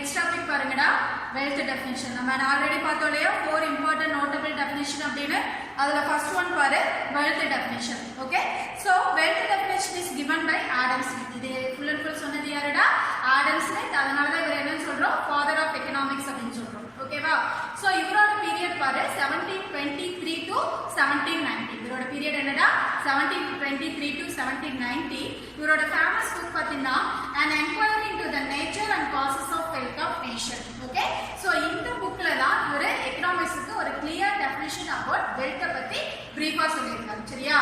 next topic பாருங்கடா wealth definition. நம்ம already பார்த்தோம் இல்லையா 4 important notable definition அப்படினு. அதுல first one பாரு wealth definition. Okay? So wealth definition is given by Adam Smith. இது full and full சொன்னது யாருடா? Adam Smith. அதனால தான் இவர் என்ன சொல்றோம்? Father of economics அப்படினு சொல்றோம். ஓகேவா? So இவரோட பீரியட் பாரு 1723 to 1790. இவரோட பீரியட் என்னடா? 1723 to 1790. இவரோட ஃபேமஸ் புக் பாத்தீங்கன்னா an inquiry into the nature and causes of wealth of nation. Okay? So இந்த புக்ல தான் ஒரு எகனாமிக்ஸ்க்கு ஒரு clear definition about wealth பத்தி பிரீஃபா சொல்லிருக்காரு. சரியா?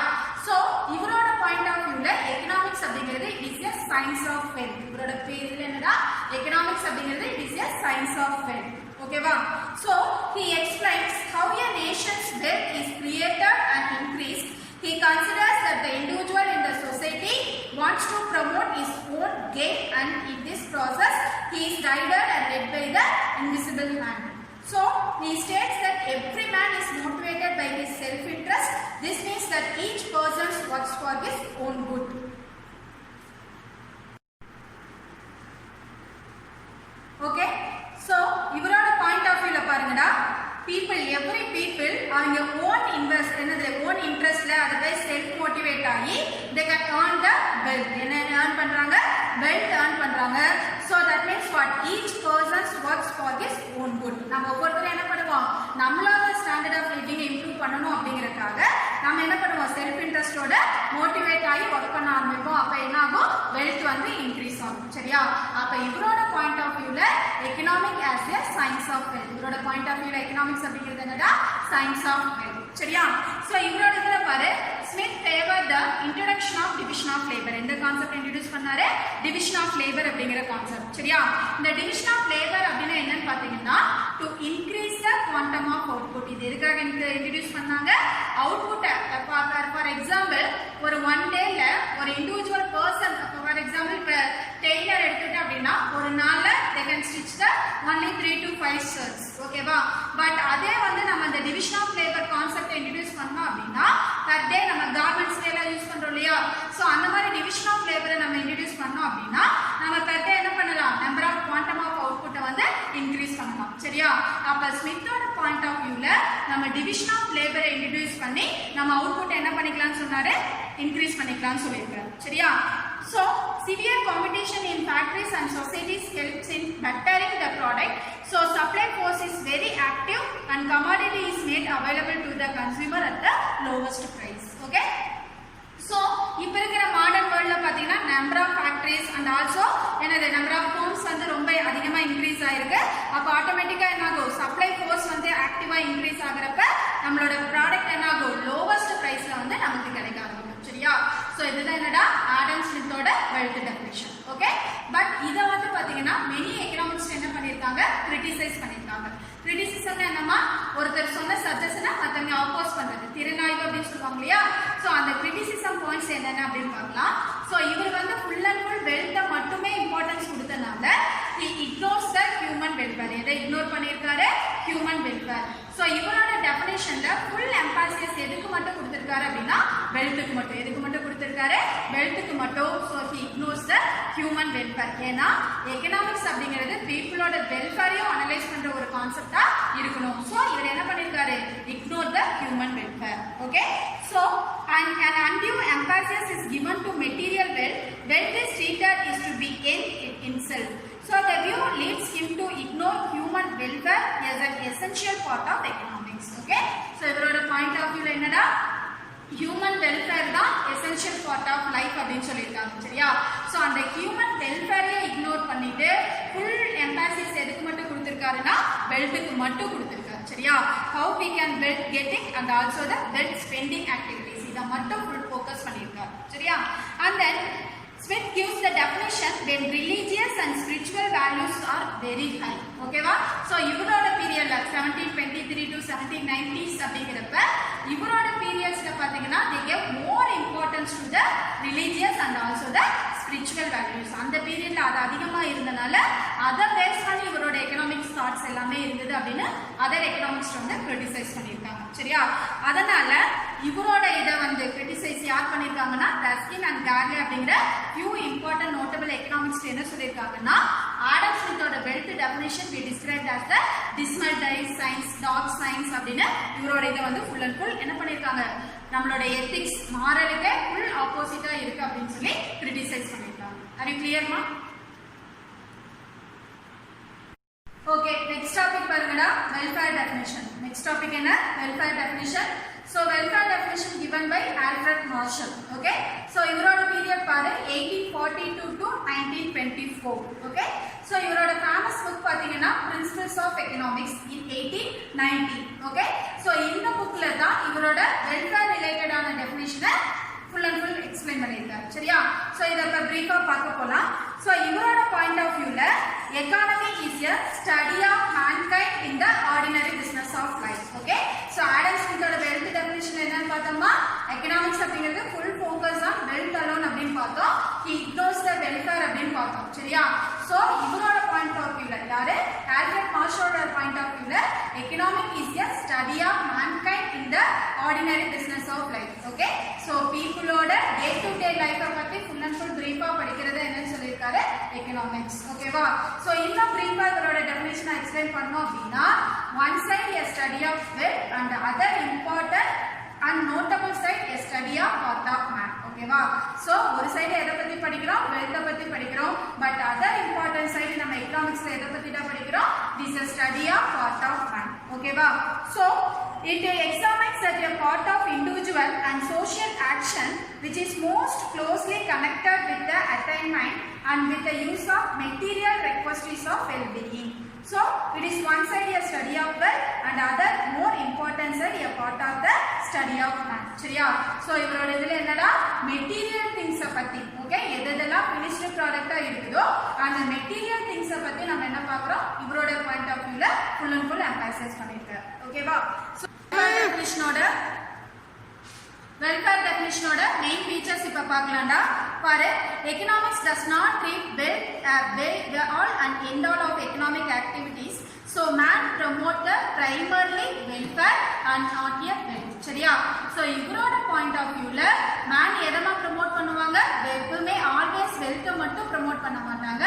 சோ இவரோட பாயிண்ட் ஆஃப் வியூல எகனாமிக்ஸ் அப்படிங்கிறது is a science of wealth. இவரோட பேர்ல என்னடா? எகனாமிக்ஸ் அப்படிங்கிறது is a science of wealth. Okay, so he explains how a nation's wealth is created and increased. He considers that the individual in the society wants to promote his own gain, and in this process he is guided and led by the invisible hand. So he states that every man is motivated by his self-interest. This means that each person works for his own good. Okay, so இவரோட point of வியூல பாருங்கடா, people every people அவங்க own invest என்னதுல own interestல அதை self motivate ஆகி they can earn the wealth. என்ன earn பண்றாங்க? wealth earn பண்றாங்க. So that means what each person works for his own good. நம்ம ஒவ்வொருத்தரும் என்ன பண்ணுவோம்? நம்மளோட ஸ்டாண்டர்ட் ஆஃப் லிவிங் இம்ப்ரூவ் பண்ணணும் அப்படிங்கறதுக்காக நாம என்ன பண்ணுவோம்? செல்ஃப் இன்ட்ரெஸ்டோட மோட்டிவேட் ஆகி வர்க் பண்ண ஆரம்பிப்போம். அப்ப என்ன ஆகும்? wealth வந்து இன்க்ரீஸ் ஆகும். சரியா? அப்ப இவரோட பாயிண்ட் ஆஃப் வியூல economic as a science of wealth. இவரோட பாயிண்ட் ஆஃப் வியூல எகனாமிக்ஸ் அப்படிங்கிறது என்னடா? science of wealth. சரியா? சோ இவரோட இதுல பாரு Smith favoured the introduction of division of labour. இந்த கான்செப்ட் இன்ட்ரோ듀ஸ் பண்ணாரு, டிவிஷன் ஆஃப் லேபர் அப்படிங்கிற கான்செப்ட். சரியா? இந்த டிவிஷன் ஆஃப் லேபர் அப்படினா என்னன்னு பாத்தீங்கன்னா to increase the quantum of output. இது எதுக்காக இன்ட்ரோ듀ஸ் பண்ணாங்க? அவுட்புட் ஃபார் எக்ஸாம்பிள் ஒரு ஒன் டேல ஒரு இண்டிவிஜுவல் பர்சன் ஃபார் எக்ஸாம்பிள் இப்ப டெய்லர் எடுத்துட்டு அப்படினா ஒரு நாள்ல they can stitch the only 3 to 5 shirts. ஓகேவா? பட் அதே வந்து நம்ம இந்த division of labour concept introduce பண்ணோம் அப்படினா பர் டே நம்ம கார்மெண்ட்ஸ்ல எல்லாம் யூஸ் பண்றோம் இல்லையா? சோ அந்த மாதிரி டிவிஷன் ஆஃப் லேபரை நம்ம இன்ட்ரோ듀ஸ் பண்ணோம் அப்படினா நம்ம பர் டே என்ன பண்ணலாம்? நம்பர் ஆஃப் குவாண்டம் ஆஃப் அவுட்புட்டை வந்து இன்க்ரீஸ் பண்ணலாம். சரியா? அப்ப ஸ்மித்தோட பாயிண்ட் ஆஃப் வியூல நம்ம டிவிஷன் ஆஃப் லேபரை இன்ட்ரோ듀ஸ் பண்ணி நம்ம அவுட்புட் என்ன பண்ணிக்கலாம்னு சொன்னாரு? இன்க்ரீஸ் பண்ணிக்கலாம்னு சொல்லியிருக்காரு. சரியா? So severe competition in factories and societies helps in bettering the product. So supply force is very active and commodity is made available to the consumer at the lowest price. Okay? So இப்ப இருக்கிற modern வேர்ல்ட்ல பாத்தீங்கன்னா number of factories and also என்னது number of homes வந்து ரொம்ப அதிகமா increase ஆயிருக்கு. அப்ப ஆட்டோமேட்டிக்கா என்ன ஆகும்? சப்ளை ஃபோர்ஸ் வந்து ஆக்டிவா இன்க்ரீஸ் ஆகுறப்ப நம்மளோட ப்ராடக்ட் என்ன ஆகும்? லோவஸ்ட் பிரைஸ்ல வந்து நமக்கு கிடைக்க ஆரம்பிக்கும். சரியா? சோ இதுதான் என்னடா ஆடம் ஸ்மித்தோட wealth definition. ஓகே? பட் இத வந்து பாத்தீங்கன்னா many economists என்ன பண்ணிருக்காங்க? கிரிட்டிசைஸ் பண்ணிருக்காங்க. கிரிட்டிசிசம் என்னமா? ஒருத்தர் சொன்ன சஜஷனை மத்தவங்க ஆப்போஸ் பண்றது. திறனாய்வு அப்படின்னு சொல்லுவாங்க இல்லையா? சோ அந்த கிரிட்டிசிசம் பாயிண்ட்ஸ் என்னென்ன அப்படின்னு பார்க்கலாம். சோ இவர் வந்து ஃபுல் அண்ட் ஃபுல் வெல்த் மட்டுமே இம்பார்ட்டன்ஸ் கொடுத்தனால he ignores the human welfare. எதை இக்னோர் பண்ணிருக்காரு? human welfare. சோ இவரோட டெஃபினிஷன்ல ஃபுல் எம்பாசிஸ் எதுக்கு மட்டும் கொடுத்திருக்காரு அப்படின்னா வெல்த்துக்கு மட்டும். எதுக்கு மட்டும் கொடுத்திருக்காரு? வெல்த்துக்கு மட்டும். So he ignores the human welfare. ஏன்னா எகனாமிக்ஸ் அப்படிங்கிறது பீப்புளோட வெல்ஃபேரையும் அனலைஸ் பண்ற ஒரு கான்செப்டா இருக்கணும். சோ இவர் என்ன பண்ணிருக்காரு? ignore the human welfare. Okay? So an undue emphasis is given to material wealth. Wealth is treated is to be end in himself. So the view leads him to ignore human welfare as an essential part of economics. Okay? So இவரோட point of வியூல என்னடா? Human welfare தான் essential part of life அப்படின்னு சொல்லியிருக்காங்க. சரியா? So அந்த human வெல்ஃபேரையே ignore பண்ணிட்டு full emphasis எதுக்கு மட்டும் கொடுத்திருக்காருன்னா வெல்த்துக்கு மட்டும் கொடுத்திருக்காரு. சரியா? how we can wealth getting and also the wealth spending activities இத மட்டும் ஃபுல் ஃபோக்கஸ் பண்ணிருக்காரு. சரியா? and then Smith gives the definition when religious and spiritual values are very high. ஓகேவா? சோ இவரோட பீரியட்ல 1723 to 1790s அப்படிங்கறப்ப இவரோட பீரியட்ஸ்ல பாத்தீங்கன்னா they gave more importance to the religious and also the spiritual values. அந்த பீரியட்ல அது அதிகமா இருந்தனால அத பேஸ் பண்ணி இவரோட எகனாமிக்ஸ் தாட்ஸ் எல்லாமே இருந்தது அப்படின்னு அதர் எகனாமிக்ஸ் வந்து கிரிட்டிசைஸ் பண்ணிருக்காங்க. சரியா? அதனால இவரோட இத வந்து கிரிட்டிசைஸ் யார் பண்ணிருக்காங்கன்னா ரஸ்கின் அண்ட் கார்லே அப்படிங்கற few important notable economists என்ன சொல்லிருக்காங்கன்னா ஆடம் ஸ்மித்தோட wealth definition we described as the dismal science, dog science அப்படினு இவரோட இத வந்து full and full என்ன பண்ணிருக்காங்க நம்மளோட ethics மாரலுக்கு full opposite இருக்கு அப்படினு சொல்லி criticize பண்ணிருக்காங்க. Are you clear ma? Okay, next topic பாருங்கடா welfare definition. Next topic என்ன welfare definition. So welfare definition given by Alfred Marshall. Okay, so இவரோட period பாரு 1842 to 1924. Okay, so இவரோட famous book பாத்தீங்கன்னா Principles of Economics in 1890. Okay, so இந்த bookல தான் இவரோட welfare related ஆன definition full and full explain பண்ணிருக்காரு. சரியா? so இத இப்ப பிரீஃபா பார்க்க போலாம். so இவரோட point of view ல economy is a study of mankind in the ordinary business of life. Okay, so Adam Smith ஓட wealth definition என்னன்னு பார்த்தோமா economics அப்படிங்கிறது full focus on wealth alone அப்படினு பார்த்தோம். he ignores the welfare அப்படினு பார்த்தோம். சரியா? so இவரோட point of view ல யாரு Alfred Marshall ஓட point of view ல economic is a study of mankind in the ordinary business of life. Okay, so people ஓட day to day life பத்தி full and full brief-ஆ படிக்கிறது என்னன்னு சொல்லிருக்காரு economics. ஓகேவா? so இந்த brief-ஆ இதோட definition explain பண்ணோம் அப்படினா one side a study of wealth and other important and notable side a study of part of man. ஓகேவா? so ஒரு சைடு எதை பத்தி படிக்கிறோம் wealth பத்தி படிக்கிறோம், but other important side நம்ம economicsல எதை பத்தி தான் படிக்கிறோம் this is a study of part of man. ஓகேவா? so it examines that a part of individual and social action which is most closely connected with the attainment and with the use of material requisites of well-being. So it is one side a study of wealth and other more important side a part of the study of man. சரியா? so இவரோட இதுல என்னடா material things பத்தி okay எதெல்லாம் finished product இருக்குதோ அந்த material things பத்தி நம்ம என்ன பார்க்கறோம் இவரோட point of view ல full and full emphasize பண்ணிருக்காரு. ஓகேவா? so welfare definition ஓட main features இப்ப பார்க்கலாம்டா. பாரு economics does not treat the all and end all of economic activities. so man promote the primarily welfare and not a wealth. சரியா? so இவரோட point of view ல man எதமா promote பண்ணுவாங்க எப்பவுமே always wealth மட்டும் promote பண்ண மாட்டாங்க.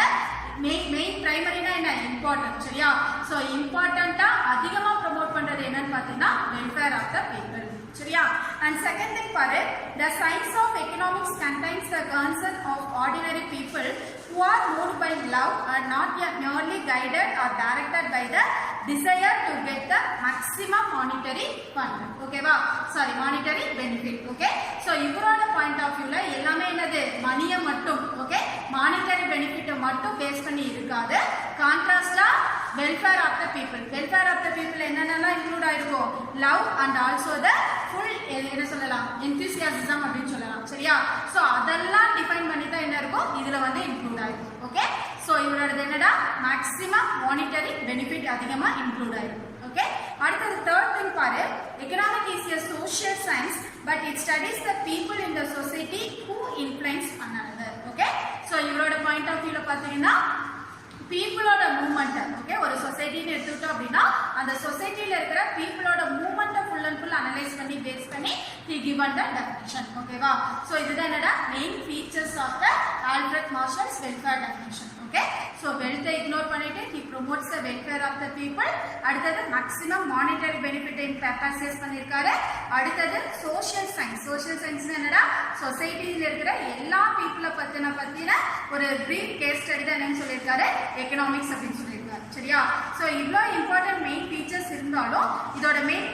main primary na என்ன important. சரியா? so importantா அதிகமா promote பண்றது என்னன்னு பார்த்தீங்கன்னா welfare of the people. சரியா? and second thing பாரு the science of economics contains the concern of ordinary people who are moved by love and not merely guided or directed by the desire to get the maximum monetary fund. ஓகேவா? sorry monetary benefit. okay, so இவரோட point of view ல எல்லாமே என்னது மணிய மட்டும் okay monetary benefit மட்டும் base பண்ணி இருக்காது. கான்ட்ராஸ்டா welfare of the people என்னென்னலாம் இன்க்ளூட் ஆயிருக்கும் love and also the full என்ன சொல்லலாம் enthusiasm அப்படினு சொல்லலாம். சரியா? so அதெல்லாம் டிஃபைன் பண்ணி தான் என்ன இருக்கும் இதுல வந்து இன்க்ளூட் ஆயிருக்கும். ஓகே, so இவரோடது என்னடா மேக்ஸிமம் மானிட்டரி பெனிஃபிட் அதிகமா இன்க்ளூட் ஆயிருக்கும். ஓகே, அடுத்து third thing பாரு economic is a social science but it studies the people in the society who influence one another. Okay, so இவரோட பாயிண்ட் ஆஃப் வியூல பாத்தீங்கன்னா பீப்புளோட மூவ்மெண்ட் ஓகே ஒரு சொசைட்டின்னு எடுத்துக்கிட்டோம் அப்படின்னா அந்த சொசைட்டில இருக்கிற பீப்புளோட மூவ்மெண்ட்டை ஃபுல் அண்ட் ஃபுல் அனலைஸ் பண்ணி பேஸ் பண்ணி he given the definition. ஓகேவா? so இதுதான் என்னடா main features of the Alfred Marshall's welfare definition. Okay, so wealth ignore பண்ணிட்டு he promotes the welfare of the people. அடுத்தது maximum monetary benefit emphasize பண்ணிருக்காரு. அடுத்தது social science என்னடா சொசைட்டில இருக்கிற எல்லா பீப்புளை பத்தின ஒரு brief case study தான் என்னன்னு சொல்லிருக்காரு எகனாமிக்ஸ் அப்படின்னு சொல்லிருக்காரு. சரியா? so இவ்ளோ இம்பார்ட்டன்ட் மெயின் ஃபீச்சர்ஸ் இருந்தாலும் இதோட மெயின்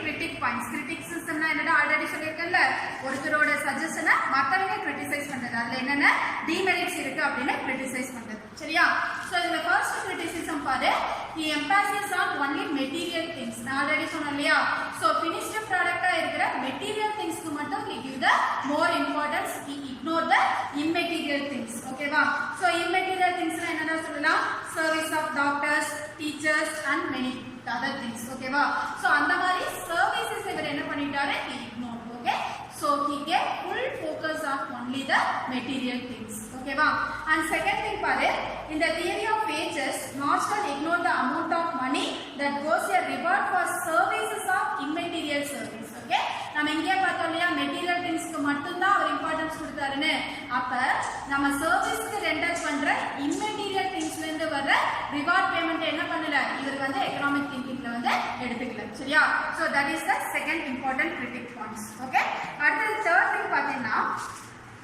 கிரிட்டிசிசம்னா என்னடா ஆல்ரெடி சொல்லிருக்கேன்ல ஒருத்தரோட சஜஷனை மத்தவங்க கிரிட்டிசைஸ் பண்றது அதுல என்னென்ன டிமெரிட்ஸ் இருக்கு அப்படின்னு கிரிட்டிசைஸ் பண்றது. சரியா? so இந்த ஃபர்ஸ்ட் கிரிட்டிசிசம் பாரு he emphasizes on only material things. நான் ஆல்ரெடி சொன்னேன் இல்லையா so finished product இருக்கிற material thingsக்கு மட்டும் he give the more importance, he ignore the immaterial things. ஓகேவா? so immaterial thingsனா என்னடா சொல்லலாம் service of doctors, teachers and many other things. ஓகேவா? so அந்த மாதிரி services இவர் என்ன பண்ணிட்டாரு he ignored. okay, so he gave full focus on only the material things. ஓகேவா? and second thing பாரு in the theory of wages Marshall ignored the amount of money that goes a reward for services of immaterial service. Okay, நம்ம இங்கே பார்த்தோம் இல்லையா material திங்ஸ்க்கு மட்டும் தான் அவர் importance கொடுத்தாருன்னு. அப்ப நம்ம சர்வீஸ்க்கு ரெண்டர் பண்ற இம்மெட்டீரியல் திங்ஸ்ல இருந்து வர ரிவார்ட் பேமெண்ட் என்ன பண்ணல இவர் வந்து எக்கனாமிக் திங்கிங்ல வந்து எடுத்துக்கல சரியா so that is the second important critic points okay அடுத்து தேர்ட் திங் பாத்தீங்கன்னா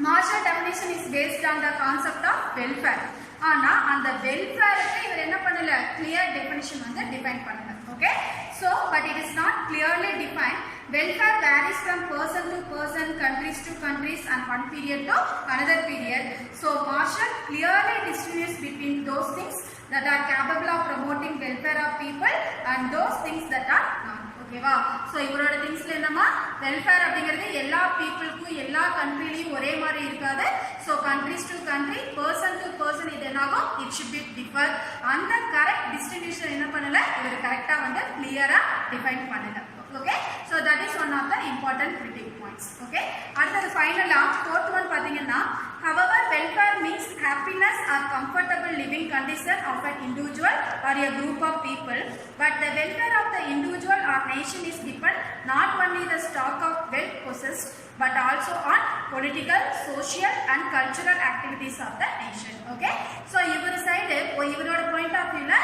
Marshall definition is based on the concept of welfare ஆனா அந்த வெல்ஃபேருக்கு இவர் என்ன பண்ணல கிளியர் டெஃபினிஷன் வந்து டிஃபைன் பண்ணல okay so but it is not clearly defined welfare varies from person to person countries to countries and one period to another period so Marshall clearly distinguishes between those things that are capable of promoting welfare of people and those things that are not ஓகேவா so இவரோட திங்ஸ்ல என்னமா welfare அப்படிங்கிறது எல்லா பீப்புளுக்கும் எல்லா கண்ட்ரிலயும் ஒரே மாதிரி இருக்காது so countries to country person to person இது என்னாகும் இட் ஷுட் பி டிஃபர் அந்த கரெக்ட் டிஸ்ட்ரிபியூஷன் என்ன பண்ணல இவர் கரெக்டா வந்து கிளியரா டிஃபைன் பண்ணல okay so that is one of the important critic points okay அடுத்து ஃபைனலா fourth one பாத்தீங்கன்னா however welfare means happiness or comfortable living condition of an individual or a group of people but the welfare of the individual or nation is depend not only the stock of wealth possessed but also on political social and cultural activities of the nation okay so இவர side இவரோட point of வியூல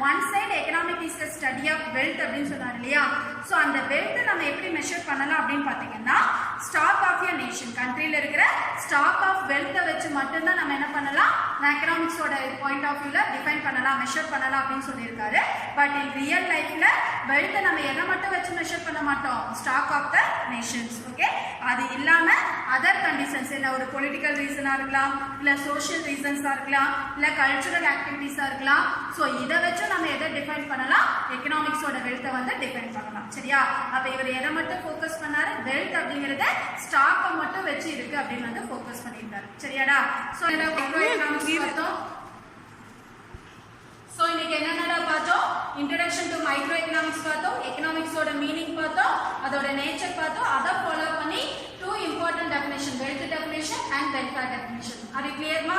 one side economic is the study of wealth அப்படினு சொன்னாரு இல்லையா so அந்த wealth நம்ம எப்படி measure பண்ணலாம் அப்படினு பாத்தீங்கன்னா stock of a nation countryல இருக்கிற stock of wealth வச்சு மட்டும் தான் நம்ம என்ன பண்ணலாம் எகனாமிக்ஸ் ஓட பாயிண்ட் ஆஃப் வியூல டிஃபைன் பண்ணலாம் மெஷர் பண்ணலாம் அப்படினு சொல்லிருக்காரு பட் இன் ரியல் லைஃப்ல wealth நம்ம எதை மட்டும் வச்சு மெஷர் பண்ண மாட்டோம் stock of the nations okay அது இல்லாம அதர் கண்டிஷன்ஸ் என்ன ஒரு பொலிட்டிக்கல் ரீசனா இருக்கலாம் இல்ல சோஷியல் ரீசன்ஸா இருக்கலாம் இல்ல கல்ச்சுரல் ஆக்டிவிட்டீஸா இருக்கலாம் சோ இத வச்சு நம்ம எதை டிஃபைன் பண்ணலாம் எகனாமிக்ஸோட வெல்த்தை வந்து டிஃபைன் பண்ணலாம் சரியா அப்ப இவர் எதை மட்டும் ஃபோக்கஸ் பண்ணாரு வெல்த் அப்படிங்கறத ஸ்டாக்கை மட்டும் வச்சு இருக்கு அப்படின்னு வந்து ஃபோக்கஸ் பண்ணிட்டாரு சரியாடா சோ எகனாமிக்ஸ் பார்த்தோம் சோ இன்னைக்கு என்னென்னடா பார்த்தோம் இன்ட்ரோடக்ஷன் டு மைக்ரோ எகனாமிக்ஸ் பார்த்தோம் எகனாமிக்ஸோட மீனிங் பார்த்தோம் அதோட நேச்சர் பார்த்தோம் அதை ஃபாலோ பண்ணி two important definition wealth definition and welfare definition are you clear ma